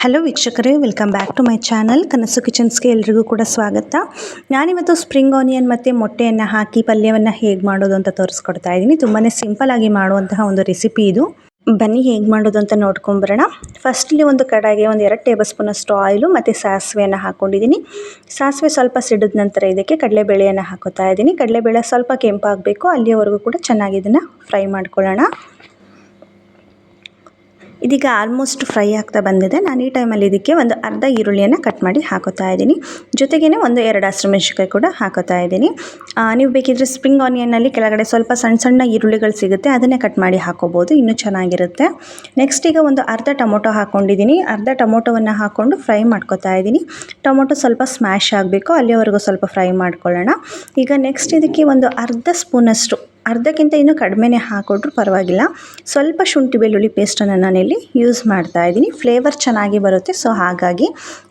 Hello ವೀಕ್ಷಕರೇ, welcome back to my channel Kanasu ಕಿಚನ್ಸ್ಗೆ ಎಲ್ರಿಗೂ ಕೂಡ ಸ್ವಾಗತ. ನಾನಿವತ್ತು ಸ್ಪ್ರಿಂಗ್ ಆನಿಯನ್ ಮತ್ತು ಮೊಟ್ಟೆಯನ್ನು ಹಾಕಿ ಪಲ್ಯವನ್ನು ಹೇಗೆ ಮಾಡೋದು ಅಂತ ತೋರಿಸ್ಕೊಡ್ತಾ ಇದ್ದೀನಿ. ತುಂಬಾ ಸಿಂಪಲ್ ಆಗಿ ಮಾಡುವಂತಹ ಒಂದು ರೆಸಿಪಿ ಇದು. ಬನ್ನಿ ಹೇಗೆ ಮಾಡೋದು ಅಂತ ನೋಡ್ಕೊಂಬರೋಣ. ಫಸ್ಟ್ಲಿ ಒಂದು ಕಡಾಯಿಗೆ ಒಂದು 2 ಟೇಬಲ್ ಸ್ಪೂನಷ್ಟು ಆಯಿಲು ಮತ್ತು ಸಾಸಿವೆಯನ್ನು ಹಾಕ್ಕೊಂಡಿದ್ದೀನಿ. ಸಾಸಿವೆ ಸ್ವಲ್ಪ ಸಿಡಿದ ನಂತರ ಇದಕ್ಕೆ ಕಡಲೆಬೇಳೆಯನ್ನು ಹಾಕೋತಾ ಇದ್ದೀನಿ. ಕಡಲೆಬೇಳೆ ಸ್ವಲ್ಪ ಕೆಂಪಾಗಬೇಕು, ಅಲ್ಲಿಯವರೆಗೂ ಕೂಡ ಚೆನ್ನಾಗಿ ಇದನ್ನು ಫ್ರೈ ಮಾಡ್ಕೊಳ್ಳೋಣ. ಇದೀಗ ಆಲ್ಮೋಸ್ಟ್ ಫ್ರೈ ಆಗ್ತಾ ಬಂದಿದೆ. ನಾನು ಈ ಟೈಮಲ್ಲಿ ಇದಕ್ಕೆ ಒಂದು ಅರ್ಧ ಈರುಳ್ಳಿಯನ್ನು ಕಟ್ ಮಾಡಿ ಹಾಕೋತಾ ಇದ್ದೀನಿ. ಜೊತೆಗೇ ಒಂದು 2 ಹಸಿಮೆಣಸಿನಕಾಯಿ ಕೂಡ ಹಾಕೋತಾ ಇದ್ದೀನಿ. ನೀವು ಬೇಕಿದ್ರೆ ಸ್ಪ್ರಿಂಗ್ ಆನಿಯನ್ನಲ್ಲಿ ಕೆಳಗಡೆ ಸ್ವಲ್ಪ ಸಣ್ಣ ಸಣ್ಣ ಈರುಳ್ಳಿಗಳು ಸಿಗುತ್ತೆ, ಅದನ್ನೇ ಕಟ್ ಮಾಡಿ ಹಾಕೋಬೋದು, ಇನ್ನೂ ಚೆನ್ನಾಗಿರುತ್ತೆ. ನೆಕ್ಸ್ಟ್ ಈಗ ಒಂದು ಅರ್ಧ ಟೊಮೊಟೊ ಹಾಕ್ಕೊಂಡಿದ್ದೀನಿ. ಅರ್ಧ ಟೊಮೊಟೊವನ್ನು ಹಾಕ್ಕೊಂಡು ಫ್ರೈ ಮಾಡ್ಕೋತಾ ಇದ್ದೀನಿ. ಟೊಮೊಟೊ ಸ್ವಲ್ಪ ಸ್ಮ್ಯಾಶ್ ಆಗಬೇಕು, ಅಲ್ಲಿವರೆಗೂ ಸ್ವಲ್ಪ ಫ್ರೈ ಮಾಡ್ಕೊಳ್ಳೋಣ. ಈಗ ನೆಕ್ಸ್ಟ್ ಇದಕ್ಕೆ ಒಂದು ಅರ್ಧ ಸ್ಪೂನಷ್ಟು, ಅರ್ಧಕ್ಕಿಂತ ಇನ್ನೂ ಕಡಿಮೆನೇ ಹಾಕ್ಕೊಟ್ರೂ ಪರವಾಗಿಲ್ಲ, ಸ್ವಲ್ಪ ಶುಂಠಿ ಬೆಳ್ಳುಳ್ಳಿ ಪೇಸ್ಟನ್ನು ನಾನಿಲ್ಲಿ ಯೂಸ್ ಮಾಡ್ತಾ ಇದ್ದೀನಿ. ಫ್ಲೇವರ್ ಚೆನ್ನಾಗಿ ಬರುತ್ತೆ, ಸೊ ಹಾಗಾಗಿ.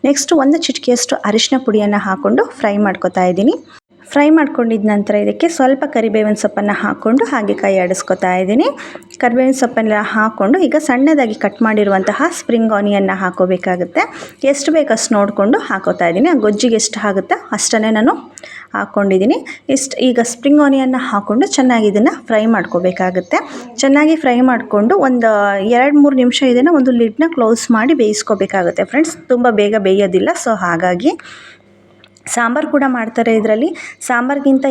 ನೆಕ್ಸ್ಟ್ ಒಂದು ಚಿಟಿಕೆಯಷ್ಟು ಅರಿಶಿನ ಪುಡಿಯನ್ನು ಹಾಕ್ಕೊಂಡು ಫ್ರೈ ಮಾಡ್ಕೊತಾ ಇದ್ದೀನಿ. ಫ್ರೈ ಮಾಡ್ಕೊಂಡಿದ್ದ ನಂತರ ಇದಕ್ಕೆ ಸ್ವಲ್ಪ ಕರಿಬೇವಿನ ಸೊಪ್ಪನ್ನು ಹಾಕ್ಕೊಂಡು ಹಾಗೆ ಕೈ ಆಡಿಸ್ಕೊತಾ ಇದ್ದೀನಿ. ಕರಿಬೇವಿನ ಸೊಪ್ಪನ್ನೆಲ್ಲ ಹಾಕ್ಕೊಂಡು ಈಗ ಸಣ್ಣದಾಗಿ ಕಟ್ ಮಾಡಿರುವಂತಹ ಸ್ಪ್ರಿಂಗ್ ಆನಿಯನ್ನ ಹಾಕೋಬೇಕಾಗುತ್ತೆ. ಎಷ್ಟು ಬೇಕಷ್ಟು ನೋಡಿಕೊಂಡು ಹಾಕೋತಾ ಇದ್ದೀನಿ. ಆ ಗೊಜ್ಜಿಗೆ ಎಷ್ಟು ಆಗುತ್ತೆ ಅಷ್ಟನ್ನೇ ನಾನು ಹಾಕ್ಕೊಂಡಿದ್ದೀನಿ. ಈಗ ಸ್ಪ್ರಿಂಗ್ ಆನಿಯನ್ನ ಹಾಕ್ಕೊಂಡು ಚೆನ್ನಾಗಿ ಇದನ್ನು ಫ್ರೈ ಮಾಡ್ಕೋಬೇಕಾಗುತ್ತೆ. ಚೆನ್ನಾಗಿ ಫ್ರೈ ಮಾಡಿಕೊಂಡು ಒಂದು 2-3 ನಿಮಿಷ ಇದನ್ನು ಒಂದು ಲಿಡ್ನ ಕ್ಲೋಸ್ ಮಾಡಿ ಬೇಯಿಸ್ಕೋಬೇಕಾಗುತ್ತೆ ಫ್ರೆಂಡ್ಸ್. ತುಂಬ ಬೇಗ ಬೇಯೋದಿಲ್ಲ, ಸೊ ಹಾಗಾಗಿ. ಸಾಂಬಾರು ಕೂಡ ಮಾಡ್ತಾರೆ ಇದರಲ್ಲಿ. ಸಾಂಬಾರಿಗಿಂತ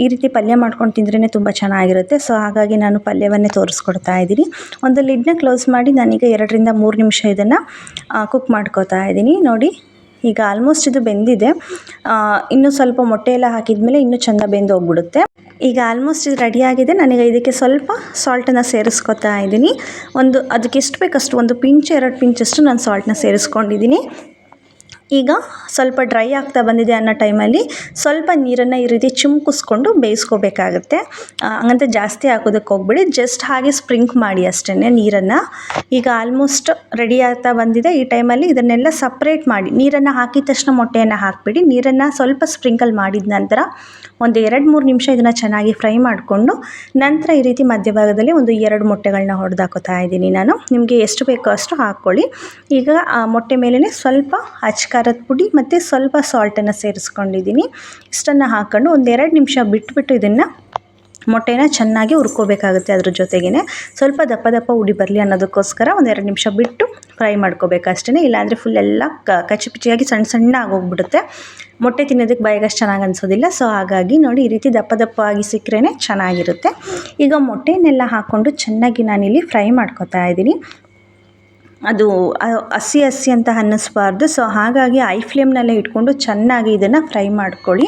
ಈ ರೀತಿ ಪಲ್ಯ ಮಾಡ್ಕೊಂಡು ತಿಂದ್ರೇ ತುಂಬ ಚೆನ್ನಾಗಿರುತ್ತೆ, ಸೊ ಹಾಗಾಗಿ ನಾನು ಪಲ್ಯವನ್ನೇ ತೋರಿಸ್ಕೊಡ್ತಾ ಇದ್ದೀನಿ. ಒಂದು ಲಿಡ್ನ ಕ್ಲೋಸ್ ಮಾಡಿ ನಾನೀಗ 2-3 ನಿಮಿಷ ಇದನ್ನು ಕುಕ್ ಮಾಡ್ಕೋತಾ ಇದ್ದೀನಿ. ನೋಡಿ, ಈಗ ಆಲ್ಮೋಸ್ಟ್ ಇದು ಬೆಂದಿದೆ. ಇನ್ನೂ ಸ್ವಲ್ಪ ಮೊಟ್ಟೆ ಎಲ್ಲ ಹಾಕಿದ್ಮೇಲೆ ಇನ್ನೂ ಚೆಂದ ಬೆಂದು ಹೋಗ್ಬಿಡುತ್ತೆ. ಈಗ ಆಲ್ಮೋಸ್ಟ್ ಇದು ರೆಡಿಯಾಗಿದೆ. ನಾನೀಗ ಇದಕ್ಕೆ ಸ್ವಲ್ಪ ಸಾಲ್ಟನ್ನು ಸೇರಿಸ್ಕೊತಾ ಇದ್ದೀನಿ. ಅದಕ್ಕೆ ಎಷ್ಟು ಬೇಕಷ್ಟು, ಒಂದು ಪಿಂಚ್ 2 ಪಿಂಚಷ್ಟು ನಾನು ಸಾಲ್ಟನ್ನ ಸೇರಿಸ್ಕೊಂಡಿದ್ದೀನಿ. ಈಗ ಸ್ವಲ್ಪ ಡ್ರೈ ಆಗ್ತಾ ಬಂದಿದೆ ಅನ್ನೋ ಟೈಮಲ್ಲಿ ಸ್ವಲ್ಪ ನೀರನ್ನು ಈ ರೀತಿ ಚಿಮ್ಕಿಸ್ಕೊಂಡು ಬೇಯಿಸ್ಕೋಬೇಕಾಗುತ್ತೆ. ಹಂಗಂತ ಜಾಸ್ತಿ ಹಾಕೋದಕ್ಕೆ ಹೋಗ್ಬಿಡಿ, ಜಸ್ಟ್ ಹಾಗೆ ಸ್ಪ್ರಿಂಕ್ ಮಾಡಿ ಅಷ್ಟೇ ನೀರನ್ನು. ಈಗ ಆಲ್ಮೋಸ್ಟ್ ರೆಡಿ ಆಗ್ತಾ ಬಂದಿದೆ. ಈ ಟೈಮಲ್ಲಿ ಇದನ್ನೆಲ್ಲ ಸಪ್ರೇಟ್ ಮಾಡಿ, ನೀರನ್ನು ಹಾಕಿದ ತಕ್ಷಣ ಮೊಟ್ಟೆಯನ್ನು ಹಾಕಿಬಿಡಿ. ನೀರನ್ನು ಸ್ವಲ್ಪ ಸ್ಪ್ರಿಂಕಲ್ ಮಾಡಿದ ನಂತರ ಒಂದು 2-3 ನಿಮಿಷ ಇದನ್ನು ಚೆನ್ನಾಗಿ ಫ್ರೈ ಮಾಡಿಕೊಂಡು ನಂತರ ಈ ರೀತಿ ಮಧ್ಯಭಾಗದಲ್ಲಿ ಒಂದು 2 ಮೊಟ್ಟೆಗಳನ್ನ ಹೊಡೆದಾಕೋತಾ ಇದ್ದೀನಿ ನಾನು. ನಿಮಗೆ ಎಷ್ಟು ಬೇಕೋ ಅಷ್ಟು ಹಾಕ್ಕೊಳ್ಳಿ. ಈಗ ಆ ಮೊಟ್ಟೆ ಮೇಲೇ ಸ್ವಲ್ಪ ಖಾರದ ಪುಡಿ ಮತ್ತು ಸ್ವಲ್ಪ ಸಾಲ್ಟನ್ನು ಸೇರಿಸ್ಕೊಂಡಿದ್ದೀನಿ. ಇಷ್ಟನ್ನು ಹಾಕ್ಕೊಂಡು ಒಂದು 2 ನಿಮಿಷ ಬಿಟ್ಬಿಟ್ಟು ಇದನ್ನು ಮೊಟ್ಟೆನ ಚೆನ್ನಾಗಿ ಹುರ್ಕೋಬೇಕಾಗುತ್ತೆ. ಅದ್ರ ಜೊತೆಗೇ ಸ್ವಲ್ಪ ದಪ್ಪ ದಪ್ಪ ಉಡಿ ಬರಲಿ ಅನ್ನೋದಕ್ಕೋಸ್ಕರ ಒಂದು 2 ನಿಮಿಷ ಬಿಟ್ಟು ಫ್ರೈ ಮಾಡ್ಕೋಬೇಕು ಅಷ್ಟೇ. ಇಲ್ಲಾಂದರೆ ಫುಲ್ ಎಲ್ಲ ಕಚ್ಚಿಪಿಚ್ಚಿಯಾಗಿ ಸಣ್ಣ ಸಣ್ಣ ಆಗೋಗ್ಬಿಡುತ್ತೆ. ಮೊಟ್ಟೆ ತಿನ್ನೋದಕ್ಕೆ ಬಾಯಿಗಷ್ಟು ಚೆನ್ನಾಗಿ ಅನಿಸೋದಿಲ್ಲ, ಸೊ ಹಾಗಾಗಿ ನೋಡಿ ಈ ರೀತಿ ದಪ್ಪ ದಪ್ಪ ಆಗಿ ಸಿಕ್ಕರೆ ಚೆನ್ನಾಗಿರುತ್ತೆ. ಈಗ ಮೊಟ್ಟೆನೆಲ್ಲ ಹಾಕ್ಕೊಂಡು ಚೆನ್ನಾಗಿ ನಾನಿಲ್ಲಿ ಫ್ರೈ ಮಾಡ್ಕೋತಾ ಇದ್ದೀನಿ. ಅದು ಹಸಿ ಅಂತ ಅನ್ನಿಸ್ಬಾರ್ದು, ಸೊ ಹಾಗಾಗಿ ಐ ಫ್ಲೇಮ್ನಲ್ಲೇ ಇಟ್ಕೊಂಡು ಚೆನ್ನಾಗಿ ಇದನ್ನು ಫ್ರೈ ಮಾಡ್ಕೊಳ್ಳಿ.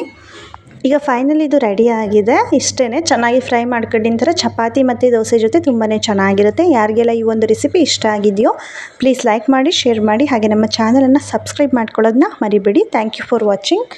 ಈಗ ಫೈನಲಿ ಇದು ರೆಡಿ ಆಗಿದೆ. ಇಷ್ಟೇ, ಚೆನ್ನಾಗಿ ಫ್ರೈ ಮಾಡ್ಕೊಂಡಿನ ಥರ ಚಪಾತಿ ಮತ್ತು ದೋಸೆ ಜೊತೆ ತುಂಬಾ ಚೆನ್ನಾಗಿರುತ್ತೆ. ಯಾರಿಗೆಲ್ಲ ಈ ಒಂದು ರೆಸಿಪಿ ಇಷ್ಟ ಆಗಿದೆಯೋ ಪ್ಲೀಸ್ ಲೈಕ್ ಮಾಡಿ, ಶೇರ್ ಮಾಡಿ, ಹಾಗೆ ನಮ್ಮ ಚಾನಲನ್ನು ಸಬ್ಸ್ಕ್ರೈಬ್ ಮಾಡ್ಕೊಳ್ಳೋದನ್ನ ಮರಿಬೇಡಿ. Thank you for watching.